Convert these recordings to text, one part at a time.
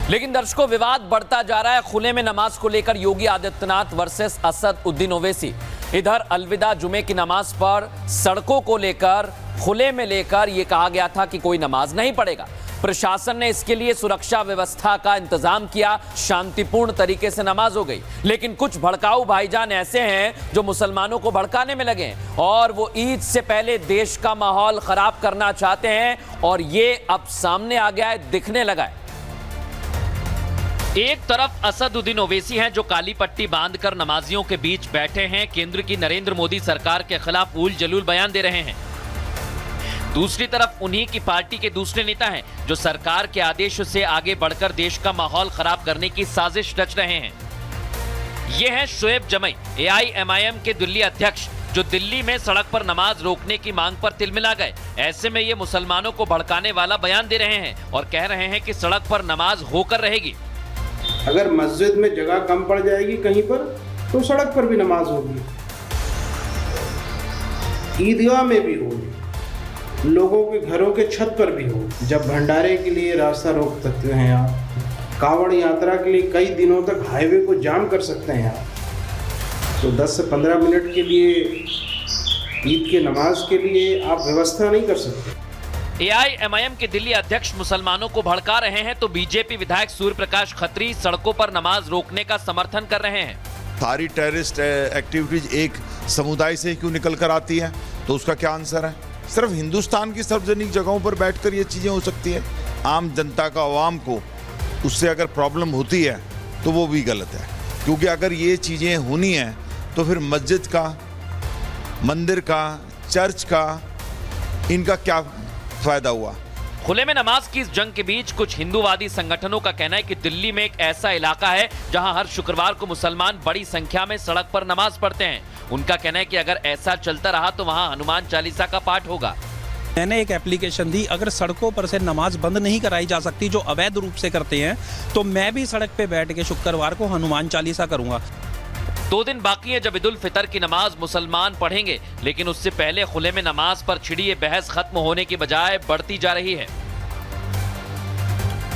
लेकिन दर्शकों, विवाद बढ़ता जा रहा है खुले में नमाज को लेकर योगी आदित्यनाथ वर्सेस असद उद्दीन ओवैसी। इधर अलविदा जुमे की नमाज पर सड़कों को लेकर खुले में लेकर यह कहा गया था कि कोई नमाज नहीं पढ़ेगा। प्रशासन ने इसके लिए सुरक्षा व्यवस्था का इंतजाम किया, शांतिपूर्ण तरीके से नमाज हो गई। लेकिन कुछ भड़काऊ भाईजान ऐसे हैं जो मुसलमानों को भड़काने में लगे हैं और वो ईद से पहले देश का माहौल खराब करना चाहते हैं और ये अब सामने आ गया है, दिखने लगा है। एक तरफ असद उद्दीन ओवैसी हैं जो काली पट्टी बांधकर नमाजियों के बीच बैठे हैं, केंद्र की नरेंद्र मोदी सरकार के खिलाफ उल जलूल बयान दे रहे हैं। दूसरी तरफ उन्हीं की पार्टी के दूसरे नेता हैं जो सरकार के आदेश से आगे बढ़कर देश का माहौल खराब करने की साजिश रच रहे हैं। ये हैं शोएब जमई, AIMIM के दिल्ली अध्यक्ष, जो दिल्ली में सड़क पर नमाज रोकने की मांग पर तिलमिला गए। ऐसे में ये मुसलमानों को भड़काने वाला बयान दे रहे हैं और कह रहे हैं कि सड़क पर नमाज होकर रहेगी। अगर मस्जिद में जगह कम पड़ जाएगी कहीं पर तो सड़क पर भी नमाज होगी, ईदगाह में भी होगी, लोगों के घरों के छत पर भी हो। जब भंडारे के लिए रास्ता रोक सकते हैं आप, कांवड़ यात्रा के लिए कई दिनों तक हाईवे को जाम कर सकते हैं आप, तो 10 से 15 मिनट के लिए ईद के नमाज के लिए आप व्यवस्था नहीं कर सकते। AIMIM के दिल्ली अध्यक्ष मुसलमानों को भड़का रहे हैं तो बीजेपी विधायक सूर्य प्रकाश खत्री सड़कों पर नमाज रोकने का समर्थन कर रहे हैं। सारी टेररिस्ट एक्टिविटीज एक समुदाय से क्यों निकल कर आती है, तो उसका क्या आंसर है? सिर्फ हिंदुस्तान की सार्वजनिक जगहों पर बैठकर ये चीजें हो सकती है। आम जनता का, आवाम को उससे अगर प्रॉब्लम होती है तो वो भी गलत है, क्योंकि अगर ये चीजें होनी है तो फिर मस्जिद का, मंदिर का, चर्च का, इनका क्या फायदा हुआ? खुले में नमाज की इस जंग के बीच कुछ हिंदूवादी संगठनों का कहना है कि दिल्ली में एक ऐसा इलाका है जहां हर शुक्रवार को मुसलमान बड़ी संख्या में सड़क पर नमाज पढ़ते हैं। उनका कहना है कि अगर ऐसा चलता रहा तो वहां हनुमान चालीसा का पाठ होगा। मैंने एक एप्लीकेशन दी, अगर सड़कों पर से नमाज बंद नहीं कराई जा सकती जो अवैध रूप से करते हैं, तो मैं भी सड़क पे बैठ के शुक्रवार को हनुमान चालीसा करूंगा। 2 दिन बाकी है जब ईद उल फितर की नमाज मुसलमान पढ़ेंगे, लेकिन उससे पहले खुले में नमाज पर छिड़ी ये बहस खत्म होने की बजाय बढ़ती जा रही है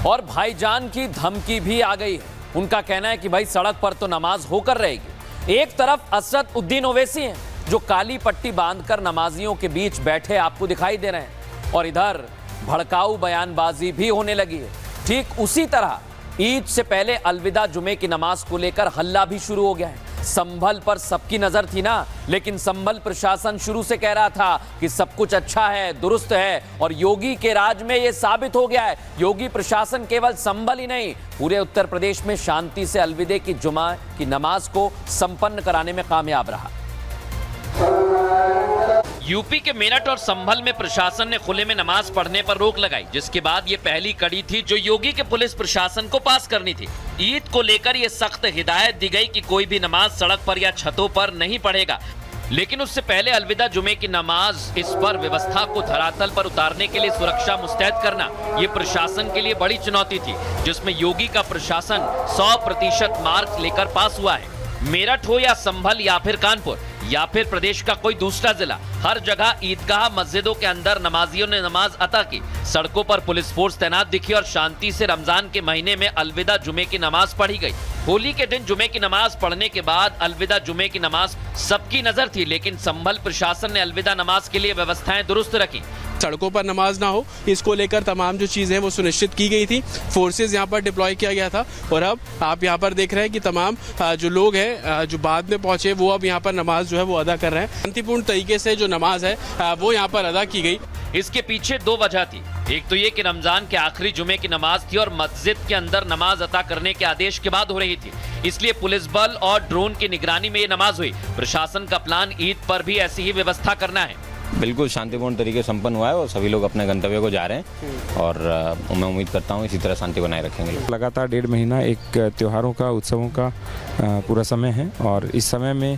और भाईजान की धमकी भी आ गई है। उनका कहना है कि भाई सड़क पर तो नमाज होकर रहेगी। एक तरफ असद उद्दीन ओवैसी हैं जो काली पट्टी बांधकर नमाजियों के बीच बैठे आपको दिखाई दे रहे हैं और इधर भड़काऊ बयानबाजी भी होने लगी है। ठीक उसी तरह ईद से पहले अलविदा जुमे की नमाज को लेकर हल्ला भी शुरू हो गया है। संभल पर सबकी नजर थी ना, लेकिन संभल प्रशासन शुरू से कह रहा था कि सब कुछ अच्छा है, दुरुस्त है और योगी के राज में यह साबित हो गया है। योगी प्रशासन केवल संभल ही नहीं, पूरे उत्तर प्रदेश में शांति से अलविदे की जुमा की नमाज को संपन्न कराने में कामयाब रहा। यूपी के मेरठ और संभल में प्रशासन ने खुले में नमाज पढ़ने पर रोक लगाई, जिसके बाद ये पहली कड़ी थी जो योगी के पुलिस प्रशासन को पास करनी थी। ईद को लेकर ये सख्त हिदायत दी गई कि कोई भी नमाज सड़क पर या छतों पर नहीं पढ़ेगा, लेकिन उससे पहले अलविदा जुमे की नमाज, इस पर व्यवस्था को धरातल पर उतारने के लिए सुरक्षा मुस्तैद करना ये प्रशासन के लिए बड़ी चुनौती थी, जिसमें योगी का प्रशासन 100% मार्क लेकर पास हुआ है। मेरठ हो या संभल या फिर कानपुर या फिर प्रदेश का कोई दूसरा जिला, हर जगह ईदगाह मस्जिदों के अंदर नमाजियों ने नमाज अता की। सड़कों पर पुलिस फोर्स तैनात दिखी और शांति से रमजान के महीने में अलविदा जुमे की नमाज पढ़ी गई। होली के दिन जुमे की नमाज पढ़ने के बाद अलविदा जुमे की नमाज सबकी नजर थी, लेकिन संभल प्रशासन ने अलविदा नमाज के लिए व्यवस्थाएं दुरुस्त रखी। सड़कों पर नमाज ना हो, इसको लेकर तमाम जो चीज़ें हैं वो सुनिश्चित की गई थी। फोर्सेस यहाँ पर डिप्लॉय किया गया था और अब आप यहाँ पर देख रहे हैं कि तमाम जो लोग हैं जो बाद में पहुंचे वो अब यहाँ पर नमाज जो है वो अदा कर रहे हैं। शांतिपूर्ण तरीके से जो नमाज है वो यहाँ पर अदा की गई। इसके पीछे 2 वजह थी। एक तो ये कि रमजान के आखिरी जुमे की नमाज थी और मस्जिद के अंदर नमाज अता करने के आदेश के बाद हो रही थी, इसलिए पुलिस बल और ड्रोन की निगरानी में ये नमाज हुई। प्रशासन का प्लान ईद पर भी ऐसी ही व्यवस्था करना है। बिल्कुल शांतिपूर्ण तरीके से संपन्न हुआ है और सभी लोग अपने गंतव्य को जा रहे हैं और मैं उम्मीद करता हूँ इसी तरह शांति बनाए रखेंगे लोग। लगातार 1.5 महीना एक त्योहारों का, उत्सवों का पूरा समय है और इस समय में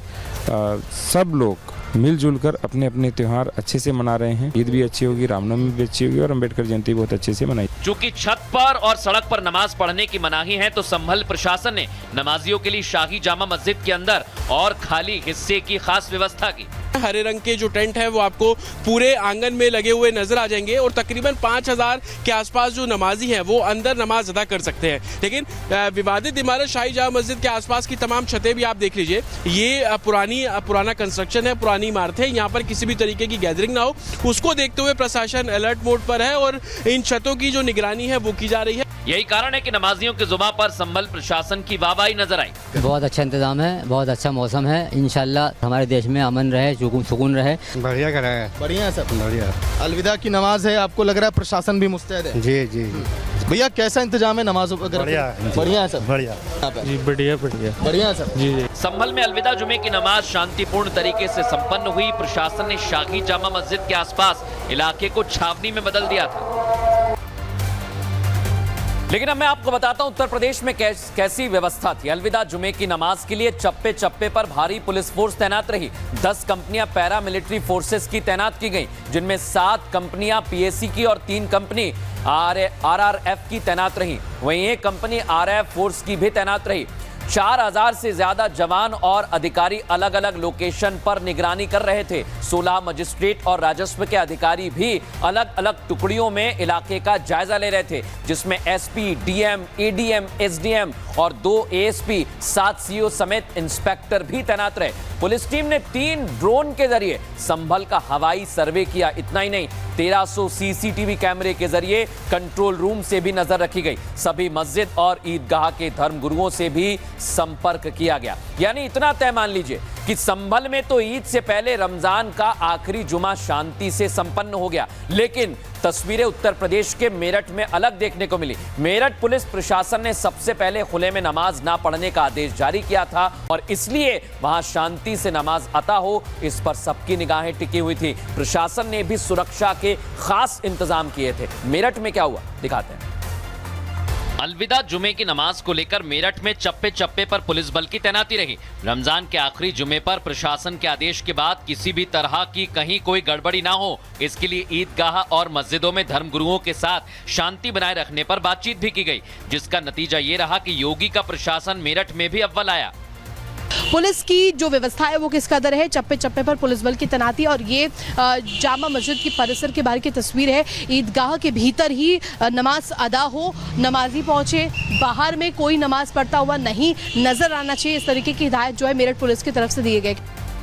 सब लोग मिलजुल कर अपने अपने त्योहार अच्छे से मना रहे हैं। ईद भी अच्छी होगी, रामनवमी भी अच्छी होगी और अम्बेडकर जयंती बहुत अच्छे से मनाई। चूंकि छत पर और सड़क पर नमाज पढ़ने की मनाही है, तो संभल प्रशासन ने नमाजियों के लिए शाही जामा मस्जिद के अंदर और खाली हिस्से की खास व्यवस्था की। हरे रंग के जो टेंट है वो आपको पूरे आंगन में लगे हुए नजर आ जाएंगे और तकरीबन 5000 के आसपास जो नमाजी हैं वो अंदर नमाज अदा कर सकते हैं। लेकिन विवादित इमारत शाही जामा मस्जिद के आसपास की तमाम छतें भी आप देख लीजिए, ये पुराना कंस्ट्रक्शन है, पुरानी इमारत है, यहाँ पर किसी भी तरीके की गैदरिंग ना हो उसको देखते हुए प्रशासन अलर्ट मोड पर है और इन छतों की जो निगरानी है वो की जा रही है। यही कारण है कि नमाजियों की जुबान पर संभल प्रशासन की वाहवाही नजर आई। बहुत अच्छा इंतजाम है, बहुत अच्छा मौसम है, इंशाल्लाह हमारे देश में अमन रहे, सुकून रहे। बढ़िया करा है, बढ़िया है सब, बढ़िया। अलविदा की नमाज है, आपको लग रहा है प्रशासन भी मुस्तैद है? जी जी भैया कैसा इंतजाम है नमाजों वगैरह? बढ़िया है सब, बढ़िया जी, बढ़िया बढ़िया है सब जी जी। संभल में अलविदा जुमे की नमाज शांतिपूर्ण तरीके से संपन्न हुई। प्रशासन ने शाही जामा मस्जिद के आसपास इलाके को छावनी में बदल दिया था। लेकिन अब मैं आपको बताता हूं उत्तर प्रदेश में कैसी व्यवस्था थी। अलविदा जुमे की नमाज के लिए चप्पे चप्पे पर भारी पुलिस फोर्स तैनात रही। 10 कंपनियां पैरा मिलिट्री फोर्सेस की तैनात की गई, जिनमें 7 कंपनियां पीएसी की और 3 कंपनी आरआरएफ की तैनात रही। वहीं एक कंपनी आरएफ फोर्स की भी तैनात रही। 4000 से ज्यादा जवान और अधिकारी अलग अलग लोकेशन पर निगरानी कर रहे थे। 16 मजिस्ट्रेट और राजस्व के अधिकारी भी अलग अलग टुकड़ियों में इलाके का जायजा ले रहे थे, जिसमें एसपी, डीएम, एडीएम, एसडीएम और 2 एएसपी, 7 सीओ समेत इंस्पेक्टर भी तैनात रहे। पुलिस टीम ने 3 ड्रोन के जरिए संभल का हवाई सर्वे किया। इतना ही नहीं, 1300 सीसीटीवी कैमरे के जरिए कंट्रोल रूम से भी नजर रखी गई। सभी मस्जिद और ईदगाह के धर्मगुरुओं से भी संपर्क किया गया। यानी इतना तय मान लीजिए कि संभल में तो ईद से पहले रमजान का आखिरी जुमा शांति से संपन्न हो गया। लेकिन तस्वीरें उत्तर प्रदेश के मेरठ में अलग देखने को मिली। मेरठ पुलिस प्रशासन ने सबसे पहले खुले में नमाज ना पढ़ने का आदेश जारी किया था और इसलिए वहां शांति से नमाज अता हो, इस पर सबकी निगाहें टिकी हुई थी। प्रशासन ने भी सुरक्षा के खास इंतजाम किए थे। मेरठ में क्या हुआ दिखाते हैं। अलविदा जुमे की नमाज को लेकर मेरठ में चप्पे चप्पे पर पुलिस बल की तैनाती रही। रमजान के आखिरी जुमे पर प्रशासन के आदेश के बाद किसी भी तरह की कहीं कोई गड़बड़ी ना हो, इसके लिए ईदगाह और मस्जिदों में धर्मगुरुओं के साथ शांति बनाए रखने पर बातचीत भी की गई, जिसका नतीजा ये रहा कि योगी का प्रशासन मेरठ में भी अव्वल आया। पुलिस की जो व्यवस्था है वो किस कदर है, चप्पे चप्पे पर पुलिस बल की तैनाती। और ये जामा मस्जिद की परिसर के बाहर की तस्वीर है। ईदगाह के भीतर ही नमाज अदा हो, नमाजी पहुंचे, बाहर में कोई नमाज पढ़ता हुआ नहीं नजर आना चाहिए। इस तरीके की हिदायत जो है मेरठ पुलिस की तरफ से दिए गए।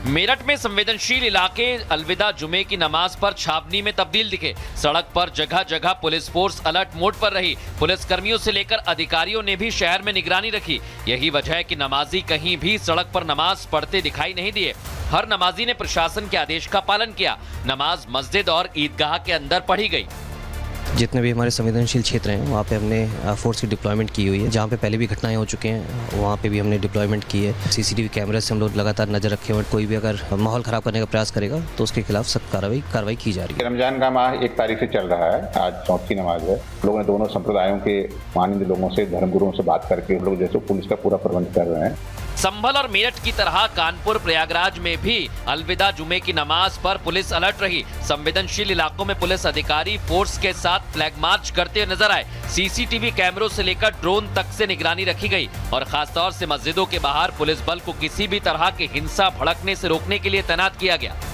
मेरठ में संवेदनशील इलाके अलविदा जुमे की नमाज पर छावनी में तब्दील दिखे। सड़क पर जगह जगह पुलिस फोर्स अलर्ट मोड पर रही। पुलिस कर्मियों से लेकर अधिकारियों ने भी शहर में निगरानी रखी। यही वजह है कि नमाजी कहीं भी सड़क पर नमाज पढ़ते दिखाई नहीं दिए। हर नमाजी ने प्रशासन के आदेश का पालन किया। नमाज मस्जिद और ईदगाह के अंदर पढ़ी गई। जितने भी हमारे संवेदनशील क्षेत्र हैं वहाँ पे हमने फोर्स की डिप्लॉयमेंट की हुई है। जहाँ पे पहले भी घटनाएं हो चुके हैं वहाँ पे भी हमने डिप्लॉयमेंट की है। सीसीटीवी कैमरे से हम लोग लगातार नजर रखे हुए। कोई भी अगर माहौल खराब करने का प्रयास करेगा तो उसके खिलाफ सख्त कार्रवाई की जा रही है। रमजान का माह 1 तारीख से चल रहा है। आज चौथी नमाज है। लोगों ने दोनों संप्रदायों के माननीय लोगों से, धर्मगुरुओं से बात करके लोग जैसे पुलिस का पूरा प्रबंध कर रहे हैं। संभल और मेरठ की तरह कानपुर, प्रयागराज में भी अलविदा जुमे की नमाज पर पुलिस अलर्ट रही। संवेदनशील इलाकों में पुलिस अधिकारी फोर्स के साथ फ्लैग मार्च करते हुए नजर आए। सीसीटीवी कैमरों से लेकर ड्रोन तक से निगरानी रखी गई और खासतौर से मस्जिदों के बाहर पुलिस बल को किसी भी तरह की हिंसा भड़कने से रोकने के लिए तैनात किया गया।